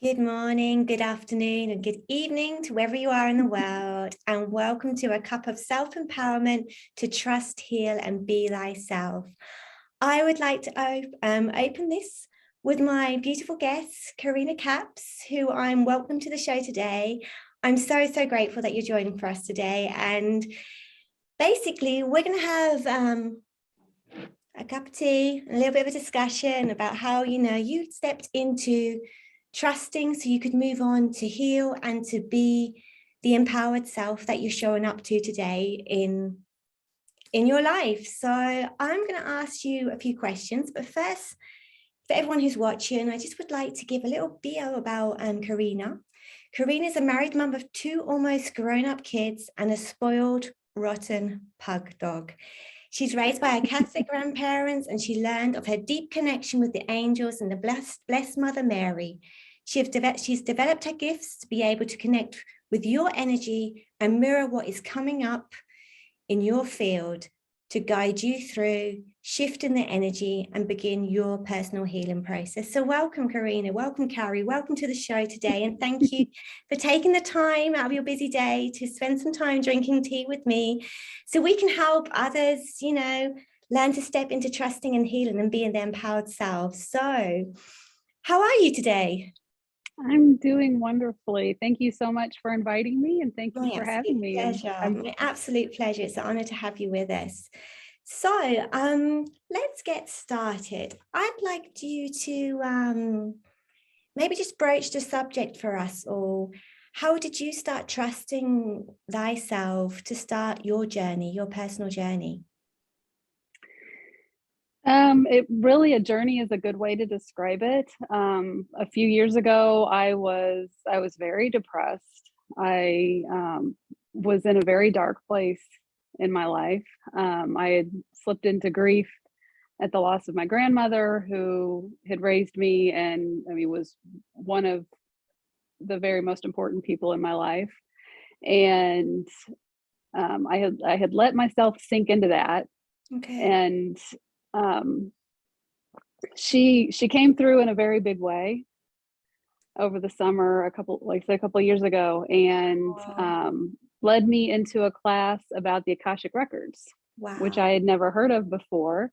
Good morning, good afternoon, and good evening to wherever you are in the world, and welcome to a cup of self-empowerment to trust, heal, and be thyself. I would like to open this with my beautiful guest, Carina Caps, who I'm welcome to the show today. I'm so grateful that you're joining for us today, and basically we're going to have a cup of tea, a little bit of a discussion about how you stepped into trusting so you could move on to heal and to be the empowered self that you're showing up to today in your life. So I'm going to ask you a few questions, but first, for everyone who's watching, I just would like to give a little bio about Carina. Carina is a married mum of 2 almost grown-up kids and a spoiled, rotten pug dog. She's raised by her Catholic grandparents, and she learned of her deep connection with the angels and the blessed Mother Mary. She's developed her gifts to be able to connect with your energy and mirror what is coming up in your field to guide you through shifting the energy and begin your personal healing process. So welcome, Carina. Welcome, Carie. Welcome to the show today. And thank you for taking the time out of your busy day to spend some time drinking tea with me so we can help others, learn to step into trusting and healing and being their empowered selves. So how are you today? I'm doing wonderfully. Thank you so much for inviting me, and thank you for having me. My absolute pleasure. It's an honor to have you with us. So let's get started. I'd like you to maybe just broach the subject for us all. How did you start trusting thyself to start your journey, your personal journey? A journey is a good way to describe it. A few years ago, I was very depressed. I was in a very dark place in my life. I had slipped into grief at the loss of my grandmother, who had raised me, and was one of the very most important people in my life. And I had let myself sink into that. Okay. And she came through in a very big way over the summer, a couple of years ago, and Wow. led me into a class about the Akashic records, which Wow. I had never heard of before.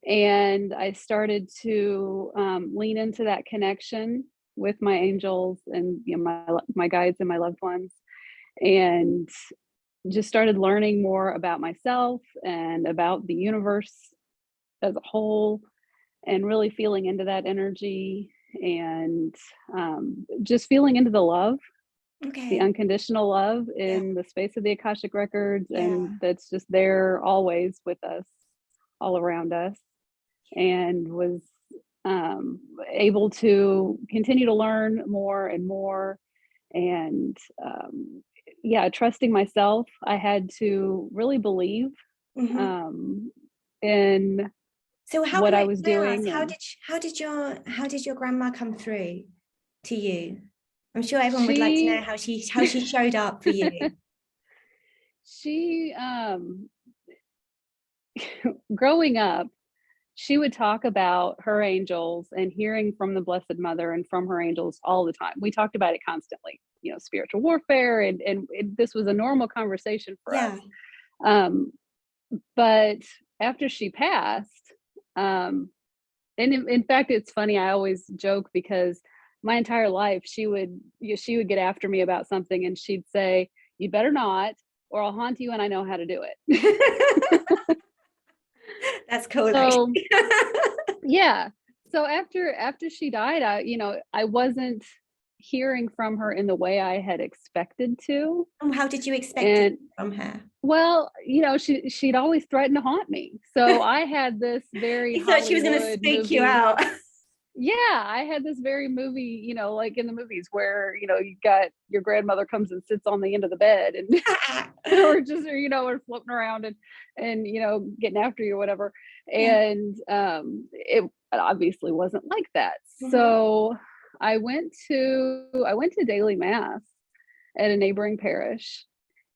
And I started to lean into that connection with my angels and my guides and my loved ones, and just started learning more about myself and about the universe as a whole, and really feeling into that energy, and just feeling into the love, the Okay. unconditional love Yeah. in the space of the Akashic records, Yeah. and that's just there always with us, all around us, and was able to continue to learn more and more, and trusting myself. I had to really believe Mm-hmm. in So how what can I I was ask, doing. And how did your grandma come through to you? I'm sure everyone would like to know she how she showed up for you. she growing up, she would talk about her angels and hearing from the Blessed Mother and from her angels all the time. We talked about it constantly, spiritual warfare, and this was a normal conversation for us. Yeah. But after she passed, and in fact, it's funny, I always joke because my entire life she would get after me about something, and she'd say, "You better not, or I'll haunt you, and I know how to do it." That's cool, So actually. yeah. So after she died, I wasn't hearing from her in the way I had expected to. How did you expect it And from her? well, she'd always threaten to haunt me. So I had this very You thought she was going to Hollywood spook you movie. out. Yeah, I had this very movie, like in the movies where, you got your grandmother comes and sits on the end of the bed, and or just, or floating around, and getting after you or whatever. Yeah. And it obviously wasn't like that. Mm-hmm. So I went to daily mass at a neighboring parish,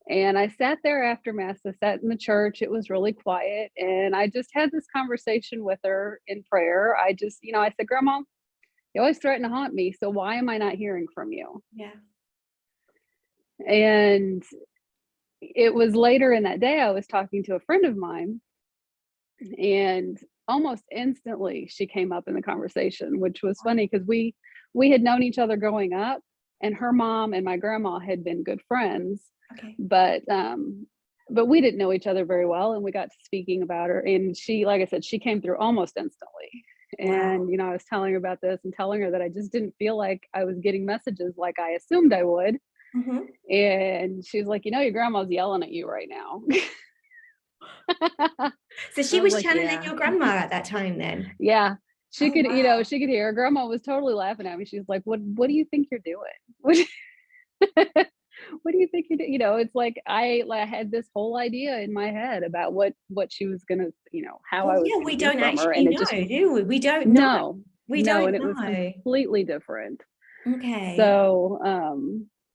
and I sat there after mass. I sat in the church. It was really quiet, and I just had this conversation with her in prayer. I said, "Grandma, You always threaten to haunt me, so why am I not hearing from you? Yeah. And it was later in that day, I was talking to a friend of mine, and almost instantly she came up in the conversation, which was funny because we had known each other growing up, and her mom and my grandma had been good friends, Okay. but we didn't know each other very well, and we got to speaking about her, and she, like I said, she came through almost instantly. Wow. And I was telling her about this and telling her that I just didn't feel like I was getting messages like I assumed I would. Mhm. And she's like, your grandma's yelling at you right now. So I she was was like, channeling yeah, your grandma at that time then? yeah. She Oh, could, wow. she could hear. Grandma was totally laughing at me. She's like, what do you think you're doing? What, what do you think you're doing? It's like I had this whole idea in my head about what she was gonna, how Well, I was yeah, gonna we hear don't from her. actually And it know, just, do we? We don't know. no, We no, don't and it was know. completely different. Okay. So,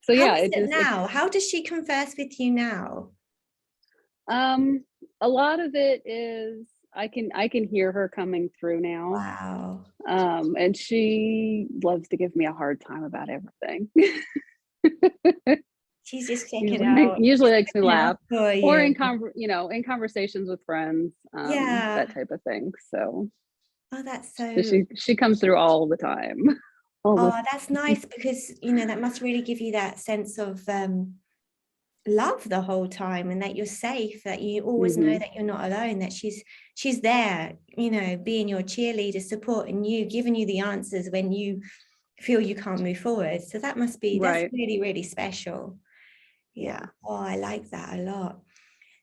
so How yeah, is it it just, now? How does she converse with you now? um, a lot of it is I can hear her coming through now. Wow. And she loves to give me a hard time about everything. She's just checking usually out. usually She's makes me looking out laugh, for or you. in conversations with friends, Yeah. that type of thing. So, Oh, that's so so. she comes through all the time. All the Oh, that's nice because that must really give you that sense of love the whole time, and that you're safe, that you always know hmm that you're not alone, that she's there, being your cheerleader, supporting you, giving you the answers when you feel you can't move forward. So that's right. really, really special. Yeah. Yeah. Oh, I like that a lot.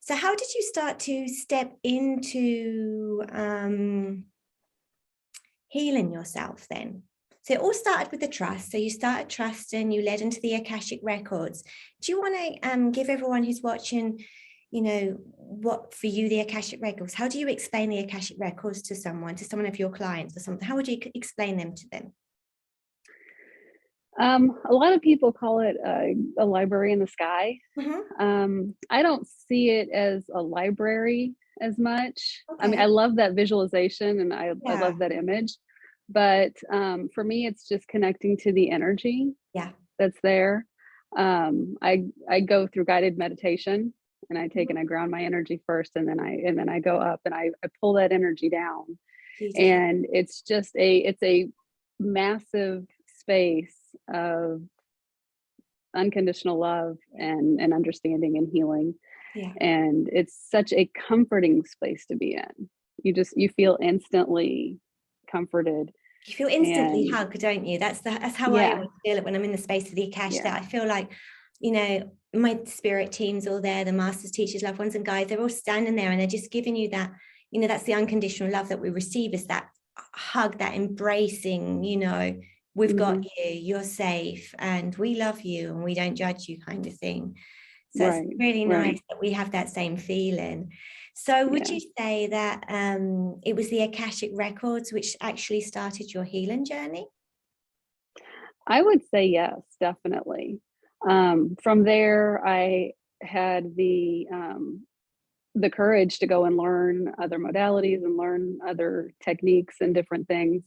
So how did you start to step into healing yourself then? So it all started with the trust. So you started trusting, you led into the Akashic records. Do you want to give everyone who's watching, what for you the Akashic records? How do you explain the Akashic records to someone of your clients or something? How would you explain them to them? A lot of people call it a library in the sky. Mhm. I don't see it as a library as much. I mean, I Okay. love that visualization, and I Yeah. love that image, but for me, it's just connecting to the energy Yeah. that's there. I go through guided meditation, and I take Mhm. and I ground my energy first, and then I go up and I pull that energy down, Beautiful. and it's a massive space of unconditional love and understanding and healing, Yeah. and it's such a comforting space to be in. You feel instantly comforted. You feel instantly And hugged, don't you? That's how I yeah, always feel it when I'm in the space of the Akash, yeah, that I feel like, my spirit team's all there, the masters, teachers, loved ones, and guides, they're all standing there and they're just giving you that, that's the unconditional love that we receive, is that hug, that embracing, we've got hmm, you, you're safe, and we love you and we don't judge you, kind of thing. So it's right, really right, nice that we have that same feeling. So would yeah. you say that it was the Akashic records which actually started your healing journey? I would say yes, definitely. From there, I had the courage to go and learn other modalities and learn other techniques and different things.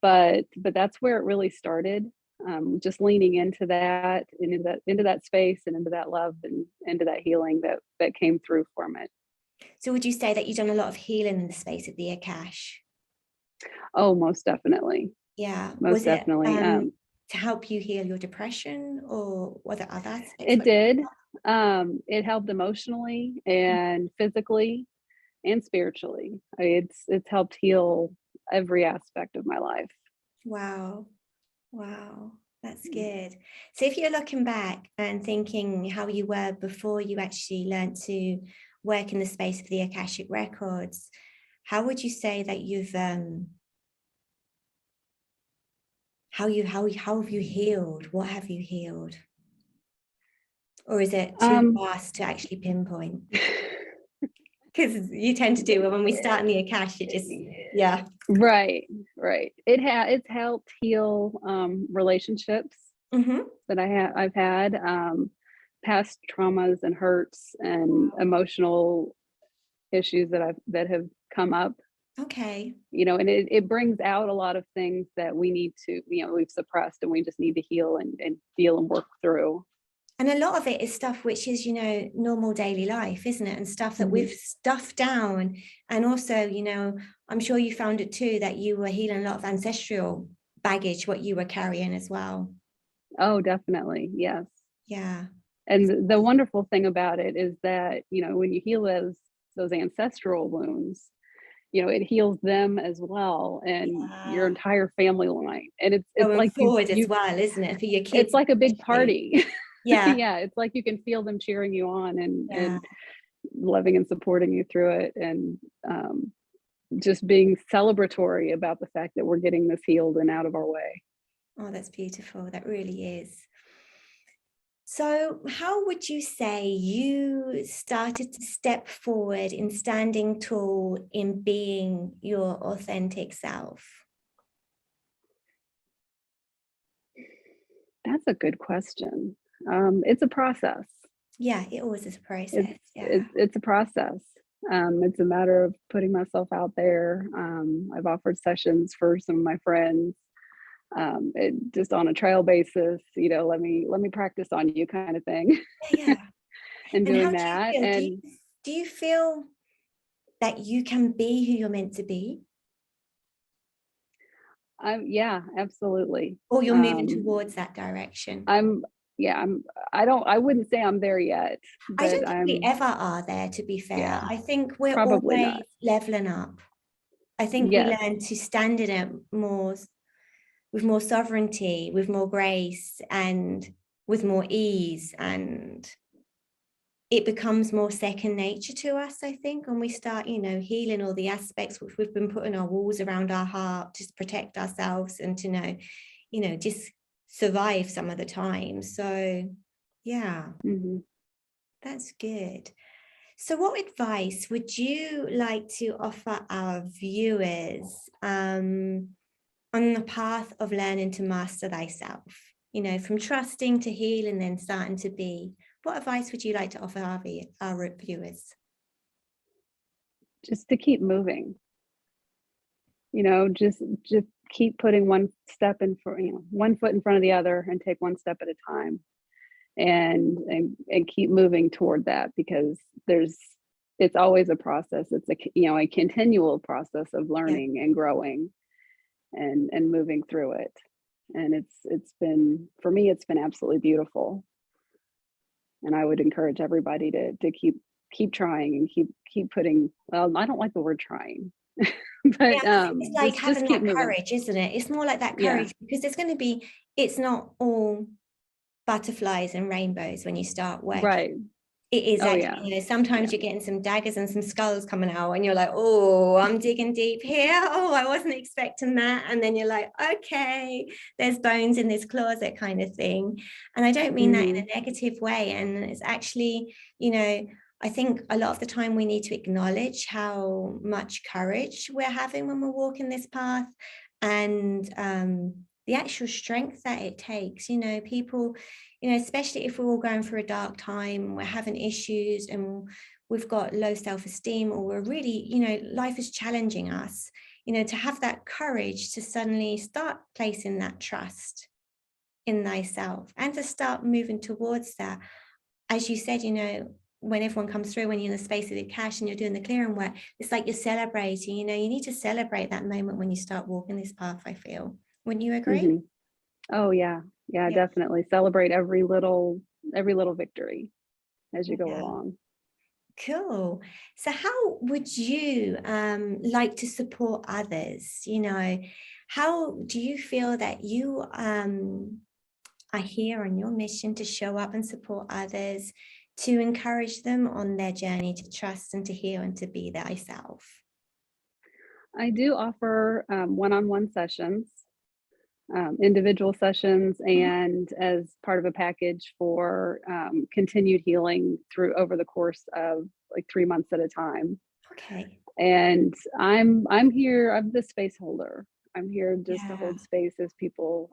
But that's where it really started. Just leaning into that space and into that love and into that healing that came through from it. So would you say that you've done a lot of healing in the space of the Akash? Oh, most definitely, Yeah. most Was it definitely. to help you heal your depression, or were there other aspects? It did. It helped emotionally and physically and spiritually. It's helped heal every aspect of my life. Wow. Wow. That's good. So if you're looking back and thinking how you were before you actually learned to work in the space of the Akashic records, how would you say that you've how have you healed? What have you healed? Or is it too Um, fast to actually pinpoint? Because you tend to do when we start in the Akash, it just, yeah. right, right. It's helped heal relationships Hmm. that I've had, past traumas and hurts and emotional issues that have come up. Okay. And it brings out a lot of things that we need to, we've suppressed, and we just need to heal and feel and work through. And a lot of it is stuff which is, normal daily life, isn't it? And stuff that Mhm. we've stuffed down. And also, I'm sure you found it too, that you were healing a lot of ancestral baggage, what you were carrying as well. Oh, definitely. Yes. Yeah. And the wonderful thing about it is that, when you heal those ancestral wounds, it heals them as well, and your Yeah. entire family line. And it's Going like you forward as you well, isn't it? For your it's kids, like a big especially. party. Yeah. Yeah, it's like you can feel them cheering you on Yeah. and loving and supporting you through it, and just being celebratory about the fact that we're getting this healed and out of our way. Oh, that's beautiful. That really is. So, how would you say you started to step forward in standing tall in being your authentic self? That's a good question. It's a process. Yeah, it always is a It's process. Yeah. it's a process. It's a matter of putting myself out there. I've offered sessions for some of my friends, just on a trial basis. Let me practice on you, kind of thing, Yeah, yeah. and And doing how do you that. feel? And Do you feel that you can be who you're meant to be, yeah, absolutely. or you're moving Um, towards that direction? I'm yeah, I wouldn't say I'm there yet, I but don't think we I'm ever are there, to be fair. yeah, I think we're probably always not. leveling up. I think we Yes. learn to stand in it more with more sovereignty, with more grace, and with more ease. And it becomes more second nature to us, I think, when we start, healing all the aspects which we've been putting our walls around our heart to protect ourselves and to just survive some of the time. So, yeah, Mhm. that's good. So, what advice would you like to offer our viewers on the path of learning to master thyself? From trusting to heal and then starting to be. What advice would you like to offer our viewers? Just to keep moving. Just keep putting one step in for one foot in front of the other, and take one step at a time, and keep moving toward that, because it's always a process. It's a continual process of Yeah. learning and growing and moving through it. And it's been, for me, it's been absolutely beautiful. And I would encourage everybody to keep trying, and keep putting, well, I don't like the word trying, Yeah, but I think it's like just having keep that moving. courage, isn't it? It's more like that Yeah. courage, because it's not all butterflies and rainbows when you start working. Right. It is Oh actually, yeah. sometimes Yeah. you're getting some daggers and some skulls coming out, and you're like, oh, I'm digging deep here. Oh, I wasn't expecting that. And then you're like, okay, there's bones in this closet, kind of thing. And I don't mean that in Hmm. a negative way. And it's actually, I think a lot of the time we need to acknowledge how much courage we're having when we're walking this path, and the actual strength that it takes. People, especially if we're all going through a dark time, we're having issues, and we've got low self-esteem, or we're really, life is challenging us, to have that courage to suddenly start placing that trust in thyself and to start moving towards that. As you said, when everyone comes through, when you're in the space of the cash and you're doing the clearing work, it's like you're celebrating. You need to celebrate that moment when you start walking this path, I feel. Wouldn't you agree? Hmm. Oh yeah. Yeah, Yeah. definitely celebrate every little victory as you go Yeah. along. Cool. So, how would you like to support others? How do you feel that you are here on your mission to show up and support others, to encourage them on their journey to trust and to heal and to be thyself? I do offer one-on-one sessions, individual sessions, Mhm. and as part of a package for continued healing through over the course of like 3 months at a time. Okay. And I'm here. I'm the space holder. I'm here just to Yeah. hold space as people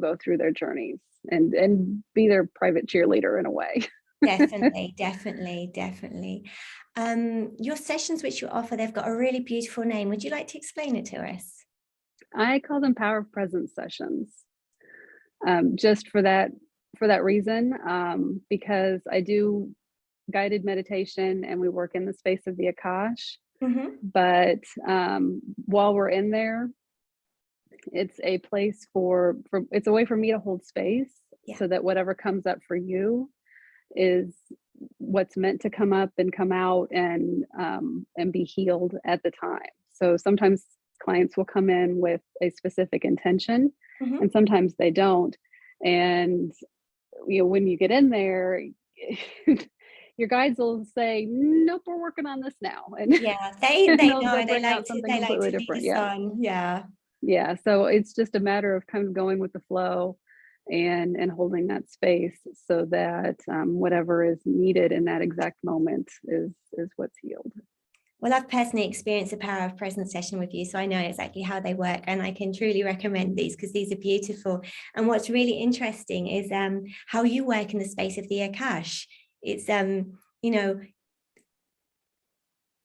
go through their journeys, and be their private cheerleader in a way. Definitely, definitely, definitely. Your sessions which you offer, they've got a really beautiful name. Would you like to explain it to us? I call them power of presence sessions, just for that reason, because I do guided meditation and we work in the space of the Akash. Mm-hmm. But while we're in there, it's a place for it's a way for me to hold space, Yeah. so that whatever comes up for you is what's meant to come up and come out and be healed at the time. So sometimes clients will come in with a specific intention, Mm-hmm. and sometimes they don't. And when you get in there, your guides will say, "Nope, we're working on this now," and Yeah, they and know, they'll they bring like out to something completely lead different. us Yeah, on. Yeah. yeah. So it's just a matter of kind of going with the flow and holding that space, so that whatever is needed in that exact moment is what's healed. Well, I've personally experienced the power of presence session with you, so I know exactly how they work, and I can truly recommend these because these are beautiful. And what's really interesting is how you work in the space of the Akash. It's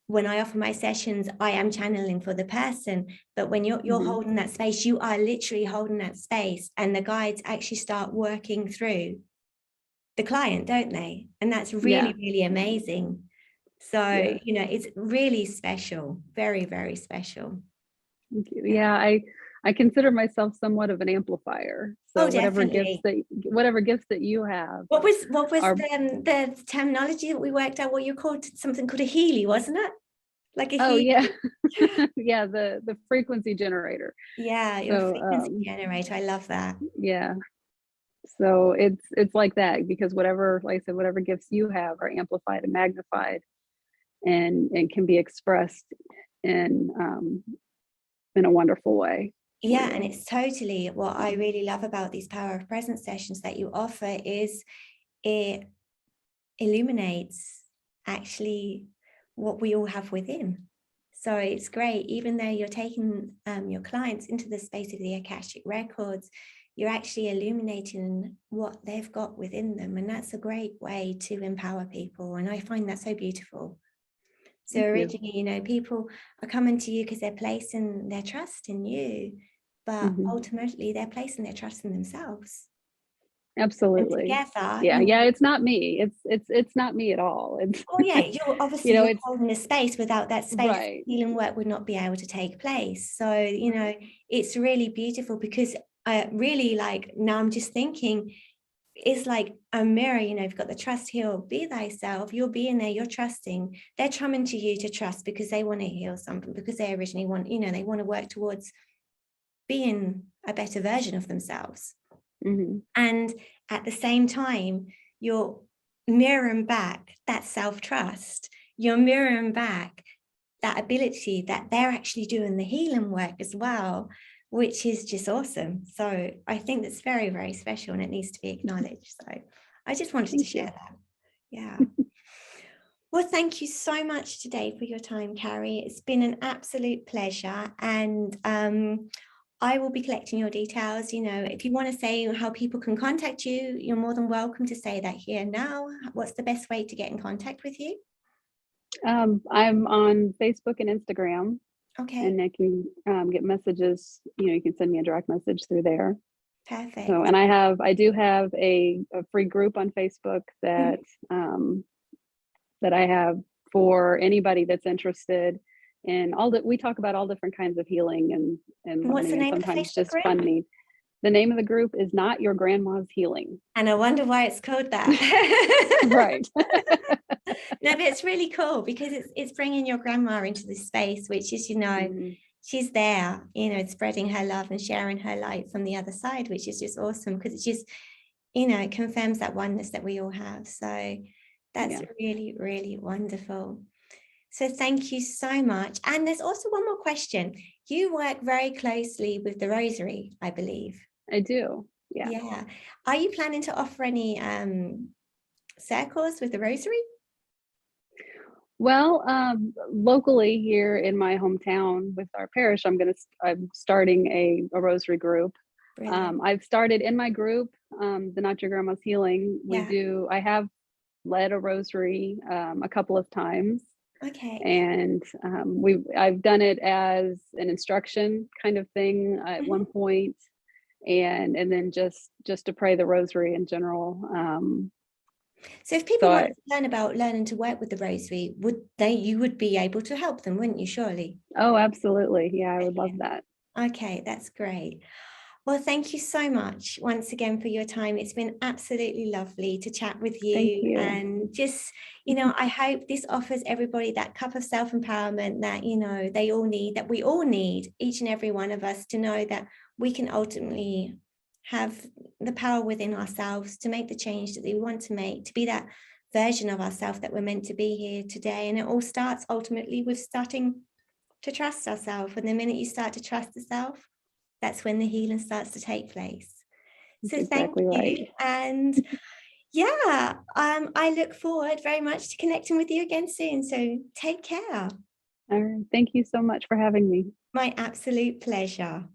when I offer my sessions, I am channeling for the person, but when you're Mhm. holding that space, you are literally holding that space, and the guides actually start working through the client, don't they? And that's Yeah, really, really amazing. So, yeah. it's really special, very, very special. Thank you. Yeah. Yeah, I consider myself somewhat of an amplifier. Oh, So definitely. whatever gifts that you have What was are, the terminology that we worked out? What you called something called a Healy, wasn't it? Like a oh Healy. yeah, yeah, the frequency generator. Yeah, your So frequency generator. I love that. yeah, so it's like that, because whatever, like I said, whatever gifts you have are amplified and magnified, and can be expressed in um in a wonderful way for Yeah, and you. it's totally what I really love about these power of presence sessions that you offer is it illuminates actually what we all have within. So it's great, even though you're taking your clients into the space of the Akashic records, you're actually illuminating what they've got within them. And that's a great way to empower people. And I find that so beautiful. So Thank you. originally, people are coming to you because they're placing their trust in you, but Mhm. ultimately they're placing their trust in themselves. And Absolutely. together, Yeah, yeah, it's not me. It's not me at all. It's oh yeah, you're obviously you're it's holding a space. Without that space, right. healing work would not be able to take place. So, Right. it's really beautiful because I really like now I'm just thinking it's like a mirror, you've got the trust, heal, be thyself, you're being there, you're trusting. They're coming to you to trust because they want to heal something, because they originally want, they want to work towards being a better version of themselves. Mhm. And at the same time, you're mirroring back that self-trust. You're mirroring back that ability that they're actually doing the healing work as well, which is just awesome. So I think that's very, very special and it needs to be acknowledged. So I just wanted to Thank share you. that. Yeah. Well, thank you so much today for your time, Carie. It's been an absolute pleasure. And I will be collecting your details. If you want to say how people can contact you, you're more than welcome to say that here now. What's the best way to get in contact with you? I'm on Facebook and Instagram, Okay, and I can get messages. You can send me a direct message through there. So, perfect. and I do have a free group on Facebook that Mhm. that I have for anybody that's interested in all that. We talk about all different kinds of healing and And what's the learning, and name of the sometimes Facebook just group? fun needs. The name of the group is Not Your Grandma's Healing. And I wonder why it's called that. Right. No, but it's really cool because it's bringing your grandma into this space, which is, Mhm. she's there, spreading her love and sharing her light from the other side, which is just awesome because it's just, it confirms that oneness that we all have. So that's Yeah, really, really wonderful. So thank you so much. And there's also one more question. You work very closely with the Rosary, I believe. I do. Yeah. Yeah. Are you planning to offer any circles with the Rosary? Well, locally here in my hometown with our parish, I'm starting a rosary group. Brilliant. I've started in my group, the Not Your Grandma's Healing. Yeah. I have led a rosary a couple of times. Okay. And I've done it as an instruction kind of thing at one point, and then just to pray the rosary in general. So if people So want to learn about learning to work with the rosary, you would be able to help them, wouldn't you, surely? oh, absolutely. Yeah, I would love Okay. that. Okay, that's great. Well, thank you so much once again for your time. It's been absolutely lovely to chat with Thank you. you. And just, I hope this offers everybody that cup of self-empowerment that, they all need, that we all need, each and every one of us, to know that we can ultimately have the power within ourselves to make the change that we want to make, to be that version of ourselves that we're meant to be here today. And it all starts ultimately with starting to trust ourselves. And the minute you start to trust yourself, that's when the healing starts to take place. That's So thank exactly right. you. And yeah, I look forward very much to connecting with you again soon. So take care. All right. Thank you so much for having me. My absolute pleasure.